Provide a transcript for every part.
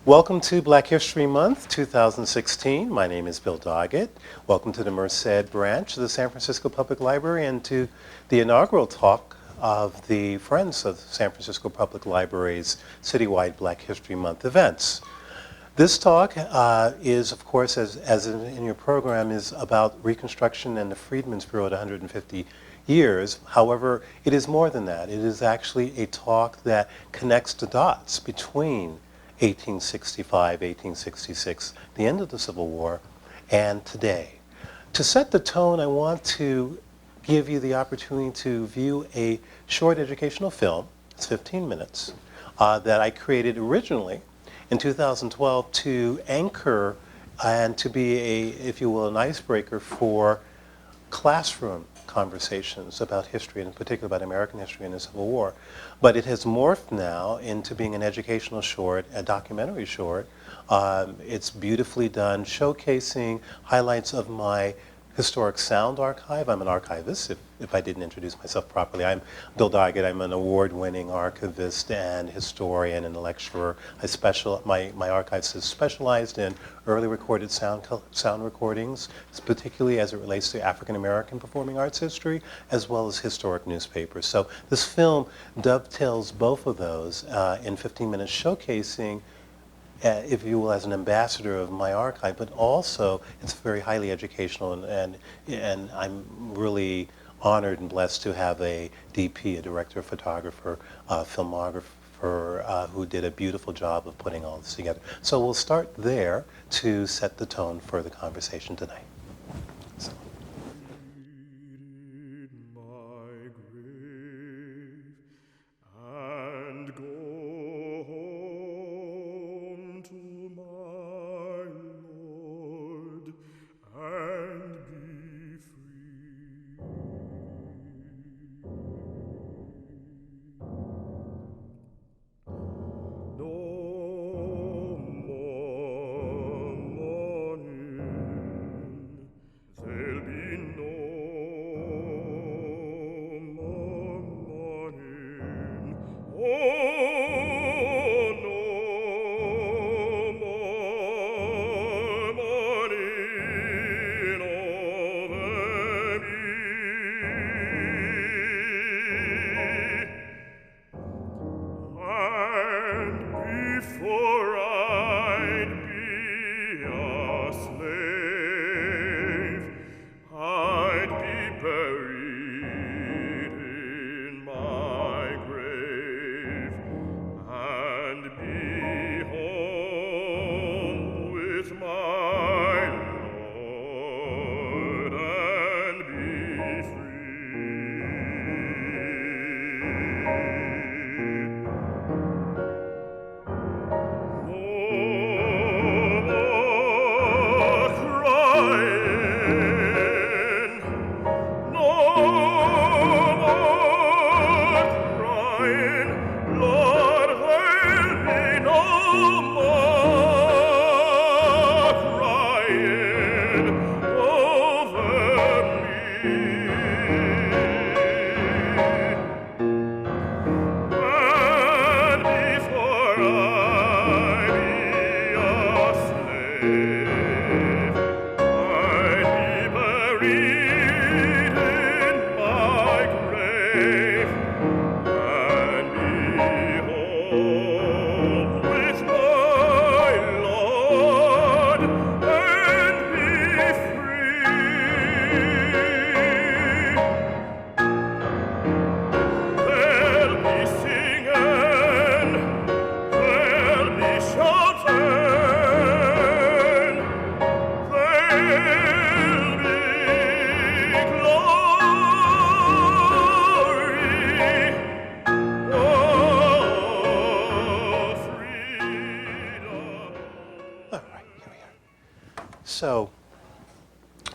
Welcome to Black History Month 2016. My name is Bill Doggett. Welcome to the Merced branch of the San Francisco Public Library and to the inaugural talk of the Friends of San Francisco Public Library's citywide Black History Month events. This talk is, of course, as in your program, is about Reconstruction and the Freedmen's Bureau at 150 years. However, it is more than that. It is actually a talk that connects the dots between 1865, 1866, the end of the Civil War, and today. To set the tone, I want to give you the opportunity to view a short educational film, it's 15 minutes, that I created originally in 2012 to anchor and to be a, if you will, an icebreaker for classroom conversations about history, and in particular about American history and the Civil War. But it has morphed now into being an educational short, a documentary short. It's beautifully done, showcasing highlights of my historic sound archive. I'm an archivist, if I didn't introduce myself properly. I'm Bill Doggett. I'm an award-winning archivist and historian and lecturer. My archives is specialized in early recorded sound recordings, particularly as it relates to African American performing arts history, as well as historic newspapers. So this film dovetails both of those in 15 minutes, showcasing if you will, as an ambassador of my archive, but also it's very highly educational, and I'm really honored and blessed to have a DP, a director, photographer, filmographer, who did a beautiful job of putting all this together. So we'll start there to set the tone for the conversation tonight. So.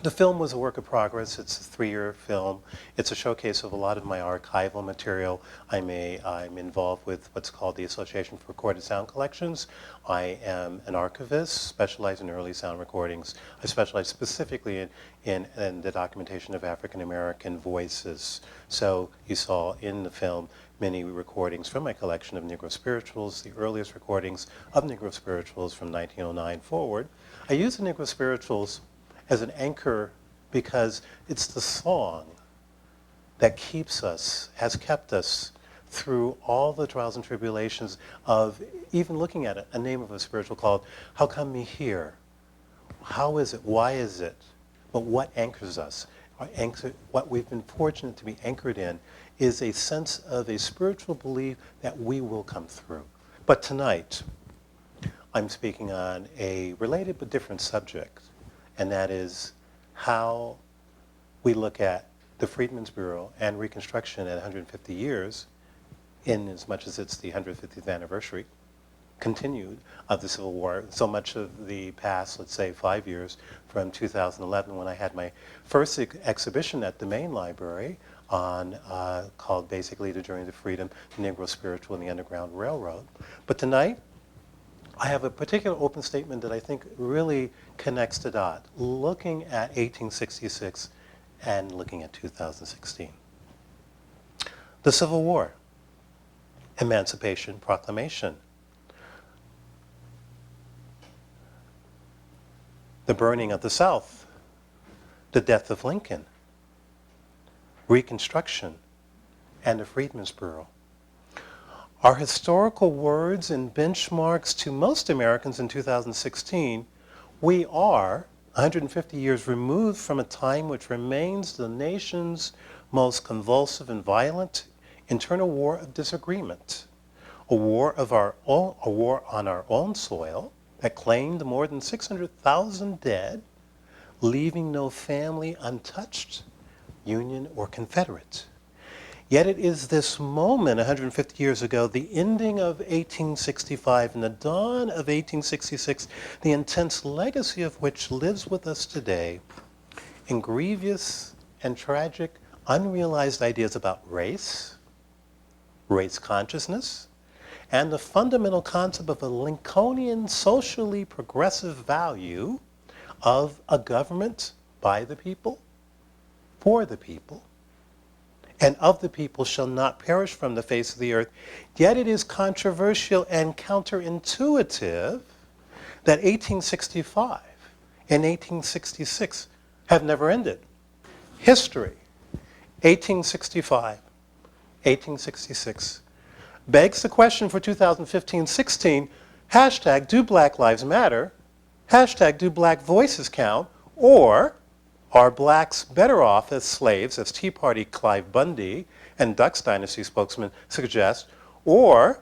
So The film was a work of progress. It's a 3-year film. It's a showcase of a lot of my archival material. I'm involved with what's called the Association for Recorded Sound Collections. I am an archivist, specialized in early sound recordings. I specialize specifically in the documentation of African American voices. So you saw in the film many recordings from my collection of Negro spirituals, the earliest recordings of Negro spirituals from 1909 forward. I use the Negro spirituals as an anchor because it's the song that has kept us through all the trials and tribulations of even looking at it, a name of a spiritual called How Come Me Here? How is it? Why is it? But what anchors us? What we've been fortunate to be anchored in is a sense of a spiritual belief that we will come through. But tonight, I'm speaking on a related but different subject, and that is how we look at the Freedmen's Bureau and Reconstruction at 150 years, in as much as it's the 150th anniversary, continued, of the Civil War. So much of the past, let's say 5 years, from 2011 when I had my first exhibition at the main library on, called basically The Journey to Freedom, the Negro Spiritual and the Underground Railroad. But tonight, I have a particular open statement that I think really connects the dot, looking at 1866 and looking at 2016. The Civil War, Emancipation Proclamation, the burning of the South, the death of Lincoln, Reconstruction, and the Freedmen's Bureau are historical words and benchmarks to most Americans in 2016. We are 150 years removed from a time which remains the nation's most convulsive and violent internal war of disagreement, a war on our own soil that claimed more than 600,000 dead, leaving no family untouched, Union or Confederate. Yet it is this moment 150 years ago, the ending of 1865 and the dawn of 1866, the intense legacy of which lives with us today in grievous and tragic, unrealized ideas about race, race consciousness, and the fundamental concept of a Lincolnian socially progressive value of a government by the people, for the people, and of the people shall not perish from the face of the earth. Yet it is controversial and counterintuitive that 1865 and 1866 have never ended. History, 1865, 1866, begs the question for 2015-16, hashtag do Black Lives Matter, hashtag do Black Voices Count, or are blacks better off as slaves, as Tea Party Clive Bundy and Duck's Dynasty spokesman suggest, or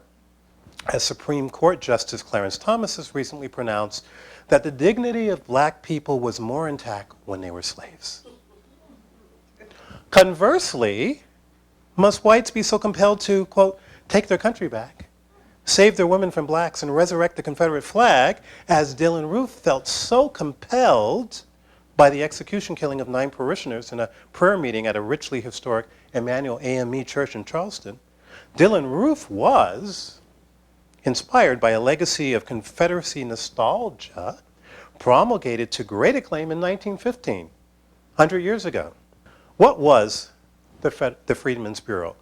as Supreme Court Justice Clarence Thomas has recently pronounced, that the dignity of black people was more intact when they were slaves. Conversely, must whites be so compelled to, quote, take their country back, save their women from blacks, and resurrect the Confederate flag, as Dylann Roof felt so compelled by the execution killing of 9 parishioners in a prayer meeting at a richly historic Emmanuel AME church in Charleston? Dylann Roof was inspired by a legacy of Confederacy nostalgia promulgated to great acclaim in 1915, 100 years ago. What was the Freedmen's Bureau?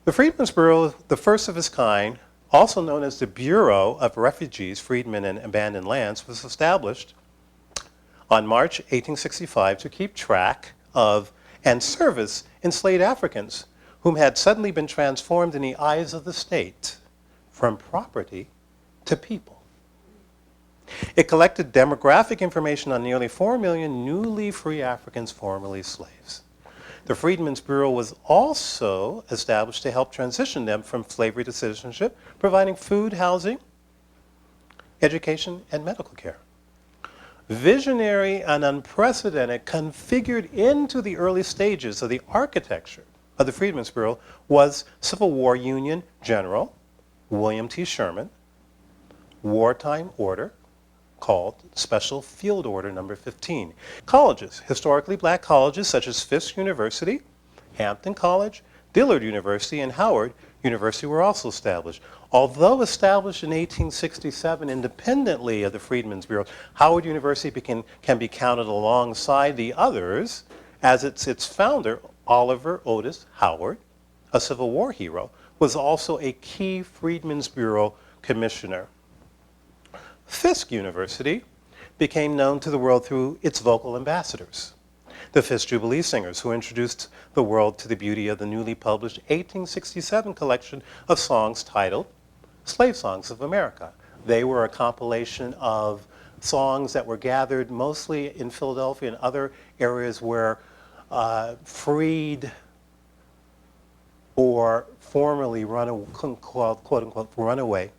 The Freedmen's Bureau, the first of its kind, also known as the Bureau of Refugees, Freedmen, and Abandoned Lands, was established on March 1865 to keep track of and service enslaved Africans whom had suddenly been transformed in the eyes of the state from property to people. It collected demographic information on nearly 4 million newly free Africans, formerly slaves. The Freedmen's Bureau was also established to help transition them from slavery to citizenship, providing food, housing, education, and medical care. Visionary and unprecedented, configured into the early stages of the architecture of the Freedmen's Bureau was Civil War Union General William T. Sherman, wartime order called Special Field Order Number 15. Colleges, historically black colleges such as Fisk University, Hampton College, Dillard University, and Howard University were also established. Although established in 1867 independently of the Freedmen's Bureau, Howard University can be counted alongside the others as its founder, Oliver Otis Howard, a Civil War hero, was also a key Freedmen's Bureau commissioner. Fisk University became known to the world through its vocal ambassadors, the Fisk Jubilee Singers, who introduced the world to the beauty of the newly published 1867 collection of songs titled Slave Songs of America. They were a compilation of songs that were gathered mostly in Philadelphia and other areas where freed or formerly quote-unquote runaway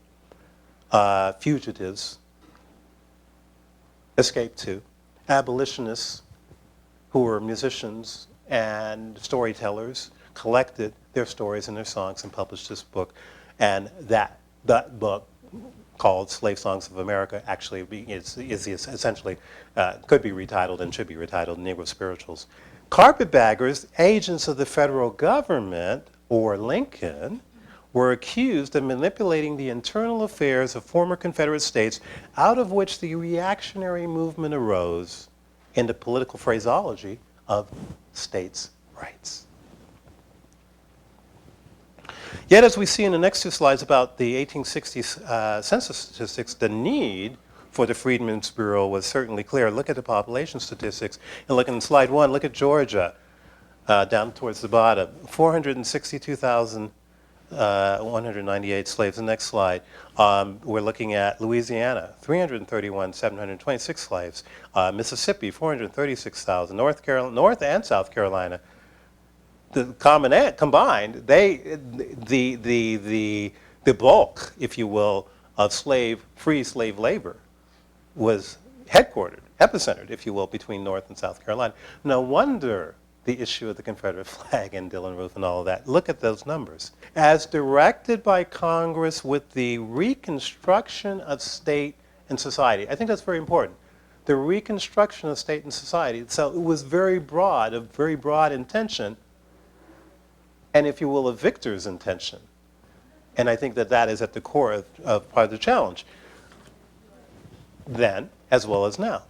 fugitives escaped to, abolitionists who were musicians and storytellers collected their stories and their songs and published this book. And that book, called Slave Songs of America, actually is essentially, could be retitled and should be retitled Negro Spirituals. Carpetbaggers, agents of the federal government, or Lincoln, were accused of manipulating the internal affairs of former Confederate states, out of which the reactionary movement arose in the political phraseology of states' rights. Yet, as we see in the next two slides about the 1860s census statistics, the need for the Freedmen's Bureau was certainly clear. Look at the population statistics, and look in slide one, look at Georgia, down towards the bottom, 462,198 slaves. The next slide, we're looking at Louisiana, 331,726 slaves. Mississippi, 436,000. North and South Carolina, combined, the bulk, if you will, of free slave labor was headquartered, epicentered, if you will, between North and South Carolina. No wonder the issue of the Confederate flag and Dillon Roof and all of that. Look at those numbers. As directed by Congress with the Reconstruction of State and Society. I think that's very important. The Reconstruction of State and Society. So it was very broad, a very broad intention, and if you will, a victor's intention. And I think that that is at the core of part of the challenge, then as well as now.